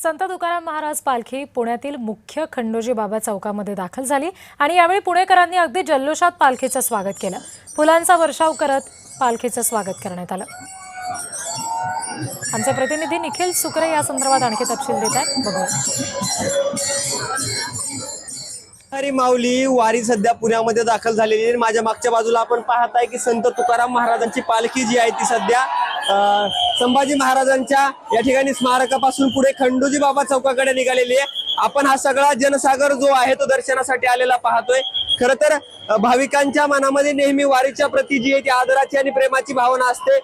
संत तुकाराम महाराज पालखी पुण्यातील मुख्य खंडोजी बाबा चौकामध्ये दाखल झाली आणि यावेळी पुणेकरांनी अगदी जल्लोषात पालखीचं स्वागत केलं। फुलांचा वर्षाव करत पालखीचं स्वागत करण्यात आलं। आमचे प्रतिनिधी निखिल सुकरे या संदर्भात आणखी तपशील देत आहेत, बघूया। हरी माऊली वारी सध्या पुण्यामध्ये दाखल झालेली आहे। माझ्या मागच्या बाजूला आपण पाहत आहे की संत तुकाराम महाराजांची पालखी जी आहे ती सध्या संभाजी महाराजांच्या या ठिकाणी स्मारकापासून पुढे खंडोजी बाबा चौकाकडे निघालेली आहे। आपण हा सगळा जनसागर जो आहे तो दर्शनासाठी आलेला पाहतोय। खरं तर भाविकांच्या मनामध्ये नेहमी वारीच्या प्रती जी आहे ती आदराची आणि प्रेमाची भावना असते।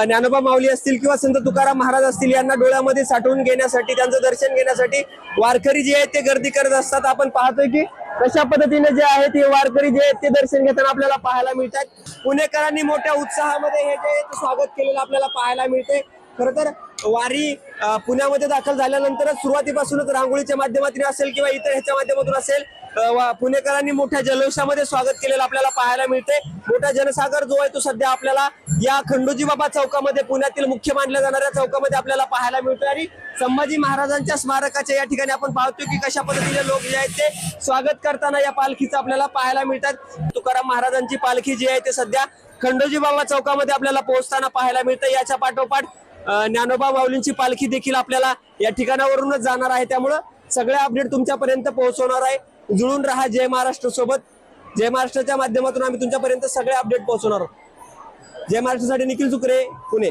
ज्ञानोबा माऊली असतील किंवा संत तुकाराम महाराज असतील यांना डोळ्यामध्ये साठवून घेण्यासाठी, त्यांचं दर्शन घेण्यासाठी वारकरी जे आहेत ते गर्दी करत असतात। आपण पाहतोय की कशा पद्धतीने जे आहेत हे वारकरी जे आहेत ते दर्शन घेताना आपल्याला पाहायला मिळतात। पुणेकरांनी मोठ्या उत्साहामध्ये हे जे स्वागत केलेलं आपल्याला पाहायला मिळते। खरं तर वारी पुण्यामध्ये दाखल झाल्यानंतर सुरुवातीपासूनच रांगोळीच्या माध्यमातून असेल किंवा इतर ह्याच्या माध्यमातून असेल पुणेकरांनी मोठ्या जल्लोषामध्ये स्वागत केलेलं आपल्याला पाहायला मिळते। मोठा जनसागर जो आहे तो सध्या आपल्याला या खंडोजी बाबा चौकामध्ये, पुण्यातील मुख्य मानल्या जाणाऱ्या चौकामध्ये आपल्याला पाहायला मिळतोय। आणि संभाजी महाराजांच्या स्मारकाच्या या ठिकाणी आपण पाहतोय की कशा पद्धतीने लोक जे आहेत ते स्वागत करताना या पालखीचं आपल्याला पाहायला मिळतात। तुकाराम महाराजांची पालखी जी आहे ते सध्या खंडोजी बाबा चौकामध्ये आपल्याला पोहोचताना पाहायला मिळतं। याच्या पाठोपाठ ज्ञानोबा माऊलींची पालखी देखील आपल्याला या ठिकाणावरूनच जाणार आहे। त्यामुळे सगळे अपडेट तुमच्यापर्यंत पोहोचवणार आहे। जुळून राहा जय महाराष्ट्र सोबत। जय महाराष्ट्राच्या माध्यमातून आम्ही तुमच्यापर्यंत सगळे अपडेट पोहोचवणार आहोत। जय महाराष्ट्रासाठी निखिल सुकरे, पुणे।